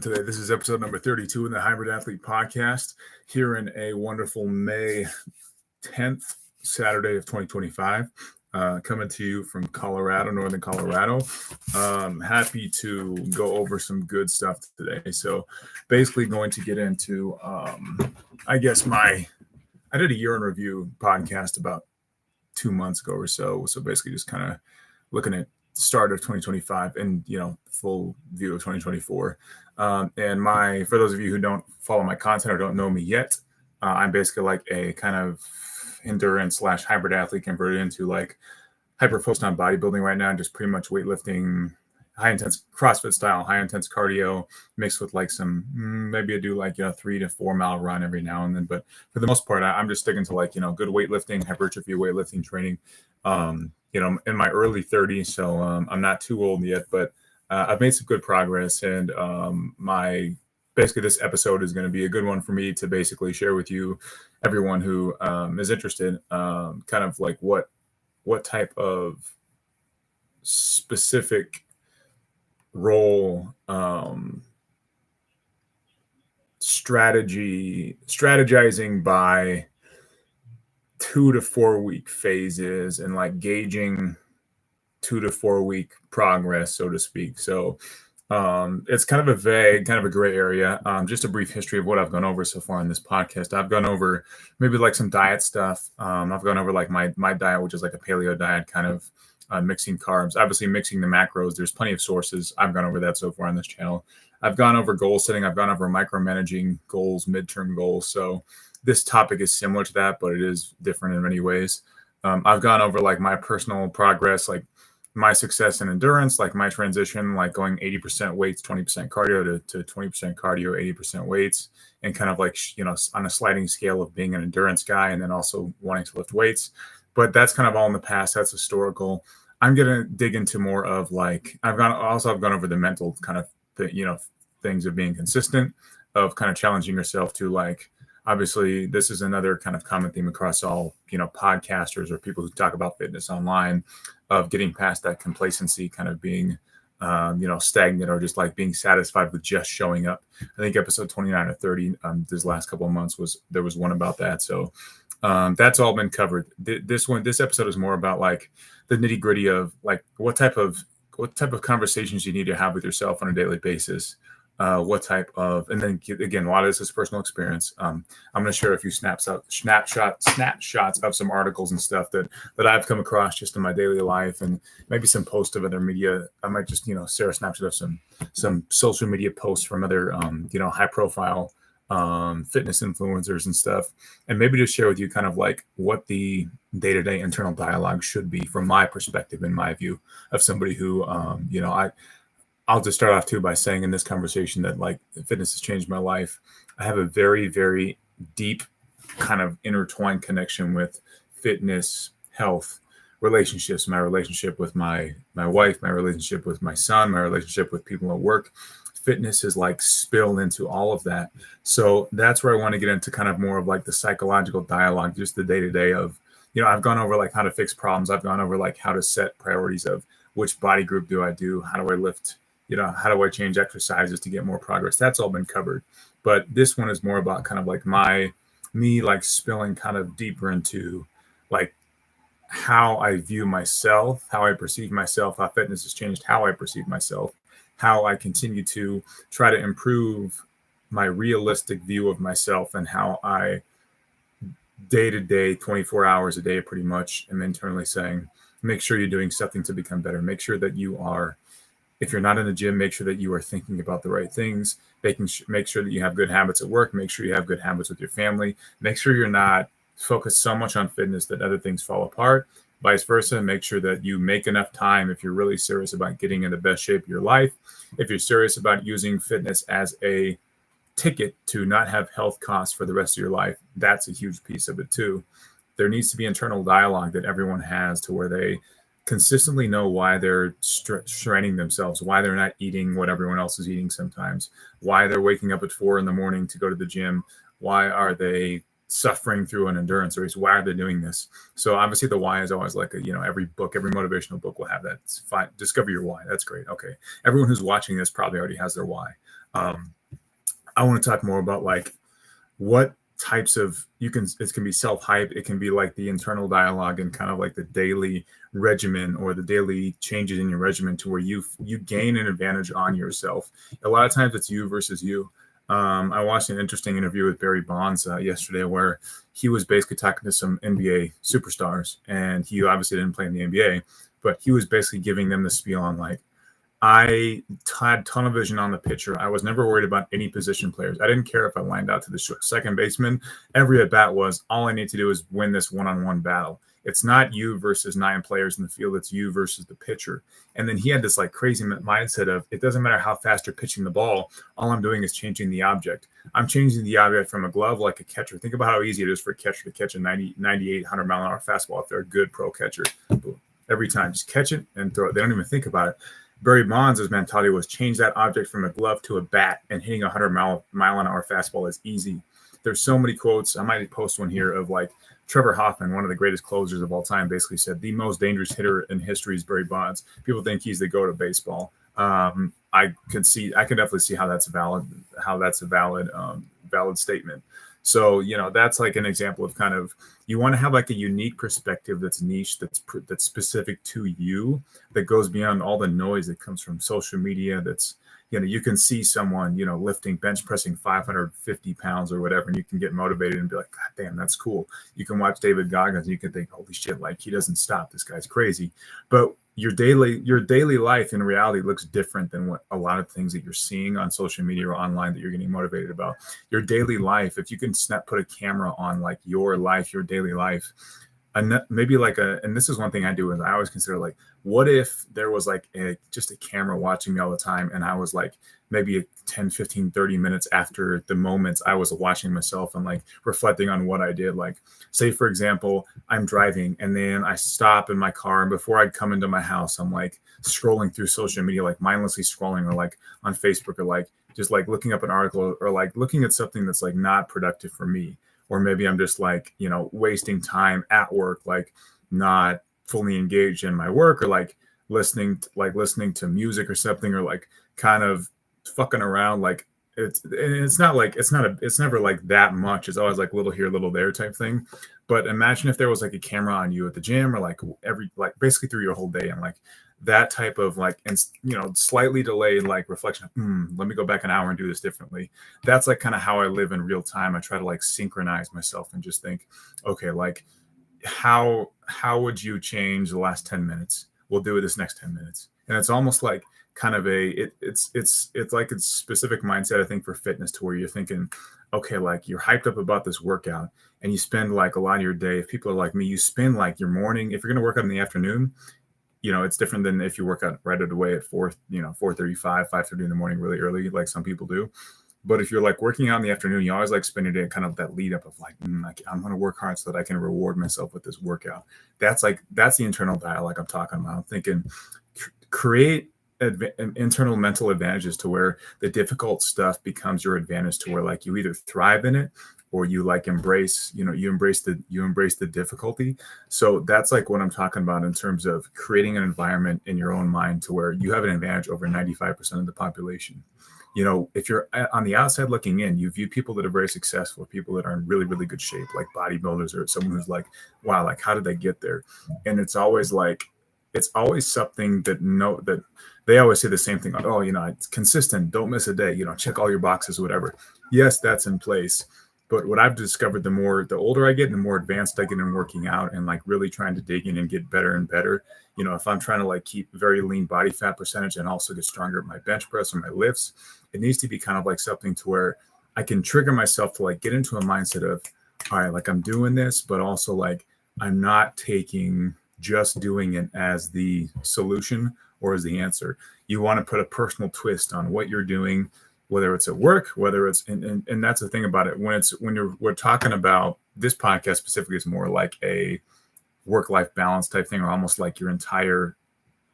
today. This is episode number 32 in the Hybrid Athlete Podcast, here in a wonderful May 10th, Saturday of 2025, coming to you from Colorado, Northern Colorado. Happy to go over some good stuff today. So basically going to get into, I did a year in review podcast about 2 months ago or so. So basically just kind of looking at start of 2025 and full view of 2024. And for those of you who don't follow my content or don't know me yet, I'm basically like a kind of endurance / hybrid athlete converted into like hyper focused on bodybuilding right now, just pretty much weightlifting, high intense CrossFit style, high intense cardio mixed with like some, maybe I do like 3 to 4 mile run every now and then. But for the most part, I'm just sticking to like, good weightlifting, hypertrophy weightlifting training. In my early 30s, so I'm not too old yet, but I've made some good progress, and basically this episode is going to be a good one for me to basically share with you, everyone who is interested, kind of like what type of specific role strategizing by 2 to 4 week phases and like gauging 2 to 4 week progress, so to speak. So it's kind of a vague, kind of a gray area. Just a brief history of what I've gone over so far in this podcast. I've gone over maybe like some diet stuff. I've gone over like my diet, which is like a paleo diet, kind of mixing carbs, obviously mixing the macros. There's plenty of sources. I've gone over that so far on this channel. I've gone over goal setting. I've gone over micromanaging goals, midterm goals. So this topic is similar to that, but it is different in many ways. I've gone over like my personal progress, like my success in endurance, like my transition, like going 80% weights, 20% cardio to 20% cardio, 80% weights, and kind of like, on a sliding scale of being an endurance guy and then also wanting to lift weights. But that's kind of all in the past. That's historical. I'm going to dig into more of like, I've gone over the mental kind of, things of being consistent, of kind of challenging yourself to like, obviously, this is another kind of common theme across all, podcasters or people who talk about fitness online, of getting past that complacency, kind of being, stagnant or just like being satisfied with just showing up. I think episode 29 or 30, this last couple of months there was one about that. So that's all been covered. This episode is more about like the nitty gritty of like what type of conversations you need to have with yourself on a daily basis. And then again, a lot of this is personal experience. I'm going to share a few snapshots of some articles and stuff that I've come across just in my daily life, and maybe some posts of other media. I might just, share a snapshot of some social media posts from other, high profile, fitness influencers and stuff. And maybe just share with you kind of like what the day-to-day internal dialogue should be from my perspective, in my view, of somebody who, I'll just start off too by saying in this conversation that like fitness has changed my life. I have a very, very deep kind of intertwined connection with fitness, health, relationships, my relationship with my wife, my relationship with my son, my relationship with people at work. Fitness is like spilled into all of that. So that's where I want to get into kind of more of like the psychological dialogue, just the day-to-day of, I've gone over like how to fix problems. I've gone over like how to set priorities of which body group do I do? How do I lift? How do I change exercises to get more progress? That's all been covered. But this one is more about kind of like me like spilling kind of deeper into like how I view myself, how I perceive myself, how fitness has changed how I perceive myself, how I continue to try to improve my realistic view of myself, and how I day to day, 24 hours a day, pretty much am internally saying, make sure you're doing something to become better. Make sure that you are, if you're not in the gym, make sure that you are thinking about the right things, make sure that you have good habits at work, make sure you have good habits with your family, make sure you're not focused so much on fitness that other things fall apart, vice versa. Make sure that you make enough time if you're really serious about getting in the best shape of your life, if you're serious about using fitness as a ticket to not have health costs for the rest of your life. That's a huge piece of it too. There needs to be internal dialogue that everyone has to where they consistently know why they're straining themselves, why they're not eating what everyone else is eating sometimes, why they're waking up at 4 a.m. to go to the gym, why are they suffering through an endurance race, why are they doing this? So obviously the why is always like every motivational book will have that. It's fine. Discover your why. That's great. Okay. Everyone who's watching this probably already has their why. I want to talk more about like what types of it can be self-hype, it can be like the internal dialogue and kind of like the daily regimen or the daily changes in your regimen to where you gain an advantage on yourself. A lot of times it's you versus you. I watched an interesting interview with Barry Bonds yesterday where he was basically talking to some NBA superstars, and he obviously didn't play in the NBA, but he was basically giving them the spiel on like, I had tunnel vision on the pitcher. I was never worried about any position players. I didn't care if I lined out to the second baseman. Every at bat was, all I need to do is win this one-on-one battle. It's not you versus 9 players in the field. It's you versus the pitcher. And then he had this like crazy mindset of, it doesn't matter how fast you're pitching the ball. All I'm doing is changing the object. I'm changing the object from a glove like a catcher. Think about how easy it is for a catcher to catch a 98, 100 mile an hour fastball if they're a good pro catcher. Every time, just catch it and throw it. They don't even think about it. Barry Bonds' mentality was change that object from a glove to a bat, and hitting a 100 mile an hour fastball is easy. There's so many quotes. I might post one here of like Trevor Hoffman, one of the greatest closers of all time, basically said the most dangerous hitter in history is Barry Bonds. People think he's the GOAT of baseball. I can definitely see how that's a valid statement. So, that's like an example of kind of, you want to have like a unique perspective that's niche, that's specific to you, that goes beyond all the noise that comes from social media. That's, you can see someone, lifting, bench pressing 550 pounds or whatever, and you can get motivated and be like, God damn, that's cool. You can watch David Goggins and you can think, holy shit, like he doesn't stop. This guy's crazy. But your daily life in reality looks different than what a lot of things that you're seeing on social media or online that you're getting motivated about. Your daily life, if you can put a camera on like your life, your daily life, and maybe like and this is one thing I do is I always consider like, what if there was like just a camera watching me all the time, and I was like maybe 10, 15, 30 minutes after the moments I was watching myself and like reflecting on what I did. Like, say, for example, I'm driving and then I stop in my car, and before I'd come into my house, I'm like scrolling through social media, like mindlessly scrolling, or like on Facebook, or like just like looking up an article, or like looking at something that's like not productive for me. Or maybe I'm just like, wasting time at work, like not fully engaged in my work, or like listening to music or something, or like kind of fucking around. Like it's never like that much. It's always like little here, little there type thing. But imagine if there was like a camera on you at the gym, or like basically through your whole day, and like that type of like, and slightly delayed like reflection. Let me go back an hour and do this differently. That's like kind of how I live in real time. I try to like synchronize myself and just think, okay, like how would you change the last 10 minutes? We'll do it this next 10 minutes. And it's almost like kind of it's like a specific mindset, I think, for fitness, to where you're thinking, okay, like you're hyped up about this workout, and you spend like a lot of your day. If people are like me, you spend like your morning, if you're going to work out in the afternoon, it's different than if you work out right away at 4:35, 5:30 in the morning, really early, like some people do. But if you're like working out in the afternoon, you always like spending it kind of that lead up of like, I'm going to work hard so that I can reward myself with this workout. That's the internal dialogue I'm talking about. I'm thinking, create internal mental advantages to where the difficult stuff becomes your advantage, to where like you either thrive in it, or you like embrace the difficulty. So that's like what I'm talking about in terms of creating an environment in your own mind to where you have an advantage over 95% of the population. If you're on the outside looking in, you view people that are very successful, people that are in really, really good shape, like bodybuilders, or someone who's like, wow, like how did they get there? And it's always something that they always say the same thing. Like, oh, it's consistent. Don't miss a day, check all your boxes, whatever. Yes, that's in place. But what I've discovered, the older I get and the more advanced I get in working out and like really trying to dig in and get better and better, if I'm trying to like keep very lean body fat percentage and also get stronger at my bench press or my lifts, it needs to be kind of like something to where I can trigger myself to like get into a mindset of, all right, like I'm doing this, but also like I'm not taking just doing it as the solution or as the answer. You want to put a personal twist on what you're doing, whether it's at work, whether it's and that's the thing about it. We're talking about, this podcast specifically is more like a work-life balance type thing, or almost like your entire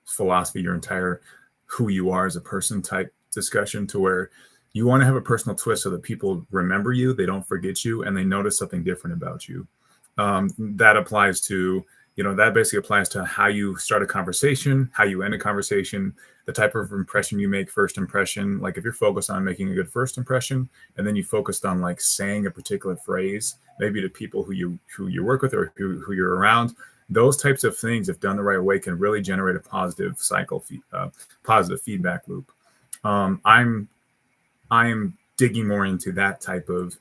philosophy, your entire who you are as a person type discussion, to where you want to have a personal twist so that people remember you, they don't forget you, and they notice something different about you. That applies to, that basically applies to how you start a conversation, how you end a conversation, the type of impression you make, first impression. Like if you're focused on making a good first impression, and then you focused on like saying a particular phrase, maybe to people who you work with or who you're around, those types of things, if done the right way, can really generate a positive positive feedback loop. I'm digging more into that type of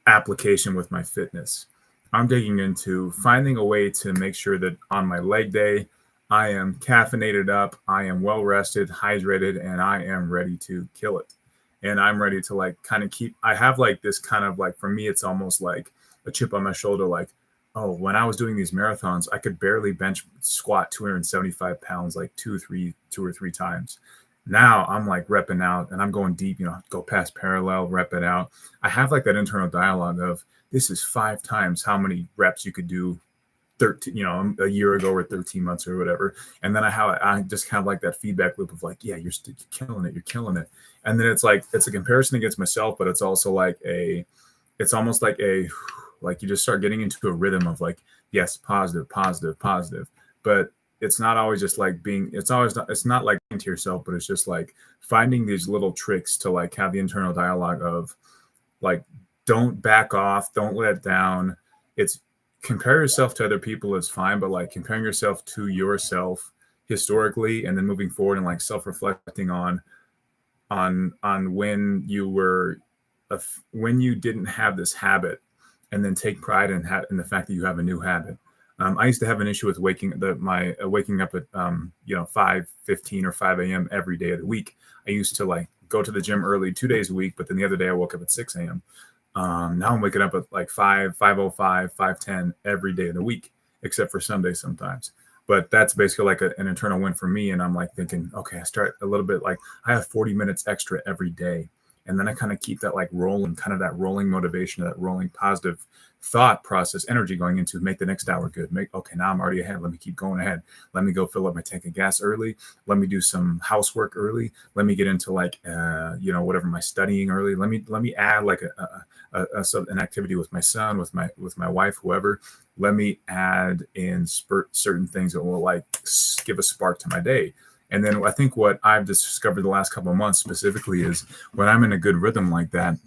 application with my fitness. I'm digging into finding a way to make sure that on my leg day, I am caffeinated up, I am well rested, hydrated, and I am ready to kill it. And I'm ready to like kind of I have like this kind of like, for me, it's almost like a chip on my shoulder. Like, oh, when I was doing these marathons, I could barely bench squat 275 pounds, like two or three times. Now I'm like repping out and I'm going deep, go past parallel, rep it out. I have like that internal dialogue of, this is 5 times how many reps you could do 13, a year ago or 13 months or whatever. And then I just kind of like that feedback loop of like, yeah, you're killing it. You're killing it. And then it's like, it's a comparison against myself, but it's also like it's almost like like you just start getting into a rhythm of like, yes, positive, positive, positive. But it's not always just like it's not like to yourself, but it's just like finding these little tricks to like have the internal dialogue of like, don't back off, don't let down. It's compare yourself to other people is fine, but like comparing yourself to yourself historically and then moving forward and like self-reflecting on when you were when you didn't have this habit, and then take pride in the fact that you have a new habit. I used to have an issue with waking up at 5:15 or 5 a.m. every day of the week. I used to like go to the gym early 2 days a week, but then the other day I woke up at 6 a.m. Now I'm waking up at like 5:05, 5:10 every day of the week, except for Sundays sometimes. But that's basically like an internal win for me. And I'm like thinking, okay, I start a little bit like I have 40 minutes extra every day. And then I kind of keep that like rolling, kind of that rolling motivation, that rolling positive thought process, energy going into make the next hour good. Okay, now I'm already ahead. Let me keep going ahead. Let me go fill up my tank of gas early. Let me do some housework early. Let me get into like, whatever my studying early. Let me add like an activity with my son, with my wife, whoever. Let me add in certain things that will like give a spark to my day. And then I think what I've discovered the last couple of months specifically is when I'm in a good rhythm like that,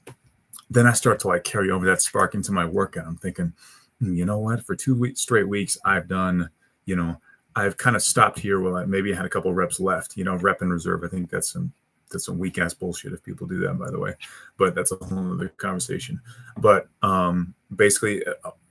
then I start to like carry over that spark into my workout. I'm thinking, you know what? For 2 straight weeks, I've done, I've kind of stopped here where maybe I had a couple of reps left, rep and reserve. I think that's some weak ass bullshit if people do that, by the way, but that's a whole other conversation. But basically,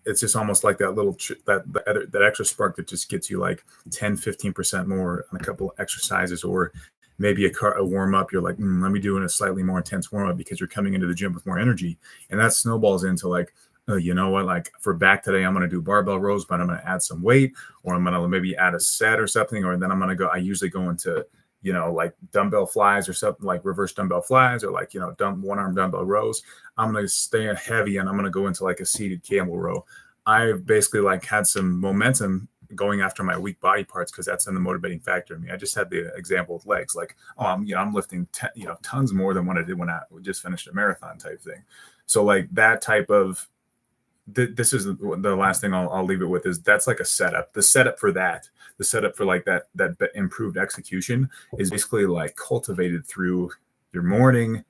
it's just almost like that little that extra spark that just gets you like 10-15% more on a couple of exercises, or maybe a warm up. You're like, let me do a slightly more intense warm up because you're coming into the gym with more energy, and that snowballs into like, you know what, like for back today, I'm going to do barbell rows, but I'm going to add some weight, or I'm going to maybe add a set or something, or then I'm going to go. I usually go into like dumbbell flies or something, like reverse dumbbell flies, or like, one arm dumbbell rows. I'm going to stay heavy and I'm going to go into like a seated camel row. I've basically like had some momentum going after my weak body parts because that's in the motivating factor in me. I just had the example with legs, like, I'm lifting tons more than what I did when I just finished a marathon type thing. So like that type of, this is the last thing I'll leave it with is that's like a setup. The setup for like that improved execution is basically like cultivated through your morning.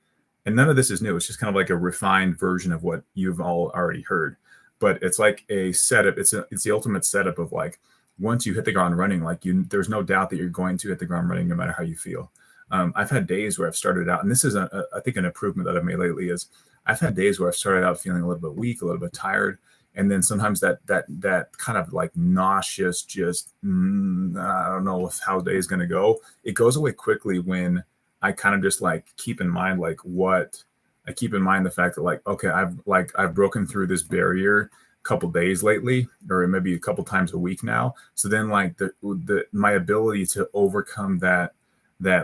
And none of this is new. It's just kind of like a refined version of what you've all already heard. But it's like a setup. It's the ultimate setup of like, once you hit the ground running, like there's no doubt that you're going to hit the ground running no matter how you feel. I've had days where I've started out, and this is I think an improvement that I've made lately is I've had days where I've started out feeling a little bit weak, a little bit tired. And then sometimes that kind of like nauseous, just, I don't know how the day is going to go. It goes away quickly when I kind of just like keep in mind, like I keep in mind the fact that like, okay, I've broken through this barrier a couple days lately, or maybe a couple times a week now. So then like my ability to overcome that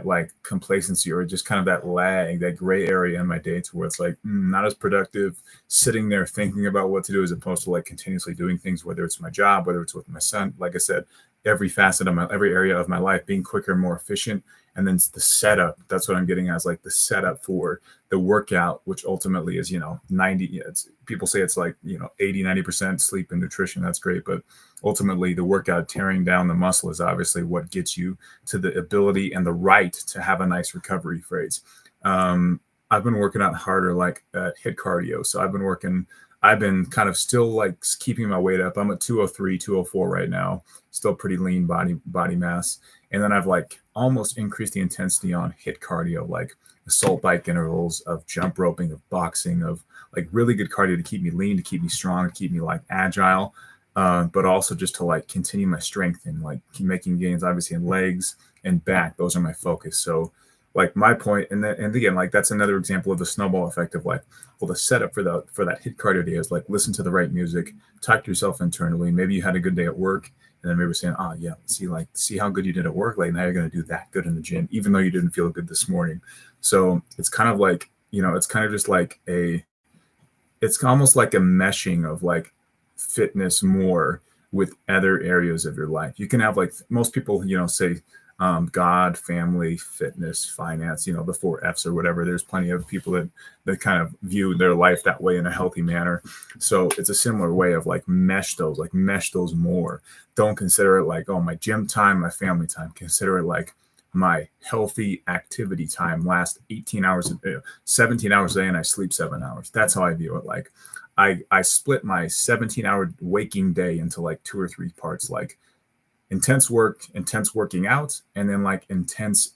like complacency, or just kind of that lag, that gray area in my day to where it's like not as productive, sitting there thinking about what to do as opposed to like continuously doing things, whether it's my job, whether it's with my son. Like I said, every facet of every area of my life, being quicker, more efficient. And then the setup, that's what I'm getting at, is like the setup for the workout, which ultimately is, 90, people say it's like, 80, 90% sleep and nutrition. That's great. But ultimately the workout, tearing down the muscle, is obviously what gets you to the ability and the right to have a nice recovery phase. I've been working out harder, like at HIIT cardio. So I've been kind of still like keeping my weight up. I'm at 203, 204 right now, still pretty lean body mass. And then I've like almost increased the intensity on HIIT cardio, like assault bike intervals, of jump roping, of boxing, of like really good cardio to keep me lean, to keep me strong, to keep me like agile, but also just to like continue my strength and like keep making gains, obviously in legs and back. Those are my focus. So like my point, and again, like that's another example of the snowball effect of like, well, the setup for that HIIT cardio day is like, listen to the right music, talk to yourself internally. Maybe you had a good day at work, and then maybe we're saying, oh yeah, see how good you did at work. Like now you're going to do that good in the gym, even though you didn't feel good this morning. So it's kind of like, it's kind of just like it's almost like a meshing of like fitness more with other areas of your life. You can have like, most people, say, God, family, fitness, finance, the 4 Fs or whatever. There's plenty of people that kind of view their life that way in a healthy manner. So it's a similar way of like mesh those more. Don't consider it like, oh, my gym time, my family time. Consider it like my healthy activity time lasts 18 hours, 17 hours a day, and I sleep 7 hours. That's how I view it. Like I split my 17-hour waking day into like 2 or 3 parts, like intense working out, and then like intense,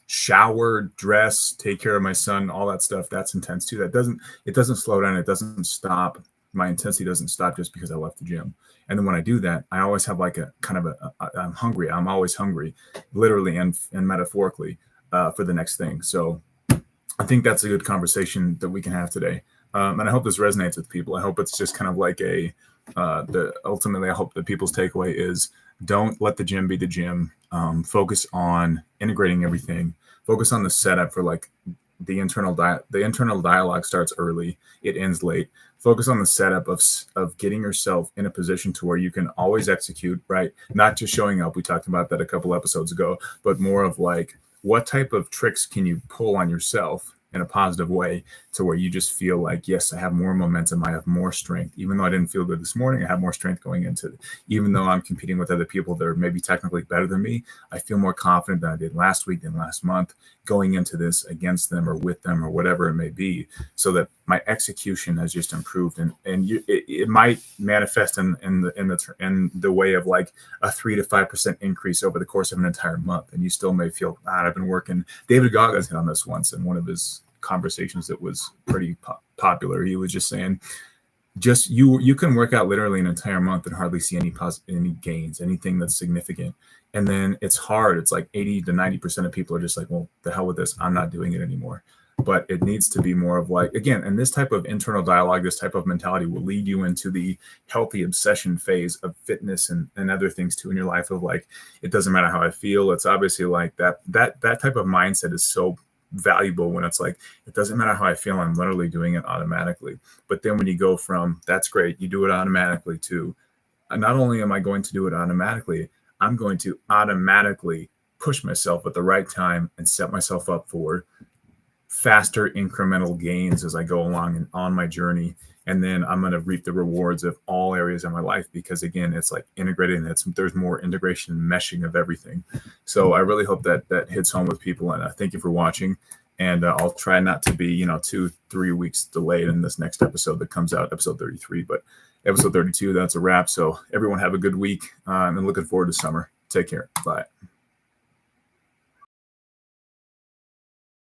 shower, dress, take care of my son, all that stuff. That's intense too. It doesn't slow down. It doesn't stop. My intensity doesn't stop just because I left the gym. And then when I do that, I always have like a kind of I'm hungry. I'm always hungry, literally and metaphorically, for the next thing. So I think that's a good conversation that we can have today. And I hope this resonates with people. I hope it's just kind of like ultimately, I hope that people's takeaway is, don't let the gym be the gym. Focus on integrating everything. Focus on the setup for like the internal dialogue starts early, it ends late. Focus on the setup of getting yourself in a position to where you can always execute, right? Not just showing up. We talked about that a couple episodes ago, but more of like, what type of tricks can you pull on yourself in a positive way to where you just feel like, yes, I have more momentum, I have more strength. Even though I didn't feel good this morning, I have more strength going into it. Even though I'm competing with other people that are maybe technically better than me, I feel more confident than I did last week, than last month, going into this against them or with them or whatever it may be, so that my execution has just improved. And it might manifest in the way of like a 3 to 5% increase over the course of an entire month. And you still may feel, I've been working. David Goggins hit on this once in one of his conversations that was pretty popular. He was just saying, just you can work out literally an entire month and hardly see any gains, anything that's significant. And then it's hard. It's like 80 to 90% of people are just like, well, the hell with this, I'm not doing it anymore. But it needs to be more of like, again, and this type of internal dialogue, this type of mentality will lead you into the healthy obsession phase of fitness and other things too in your life, of like, it doesn't matter how I feel. It's obviously like that type of mindset is so valuable when it's like, it doesn't matter how I feel, I'm literally doing it automatically. But then when you go from, that's great, you do it automatically, to not only am I going to do it automatically, I'm going to automatically push myself at the right time and set myself up for faster incremental gains as I go along and on my journey. And then I'm going to reap the rewards of all areas of my life, because again, it's like integrated, and there's more integration and meshing of everything. So I really hope that hits home with people. And thank you for watching. And I'll try not to be, 2-3 weeks delayed in this next episode that comes out, episode 33, but episode 32, that's a wrap. So everyone have a good week. And looking forward to summer. Take care. Bye.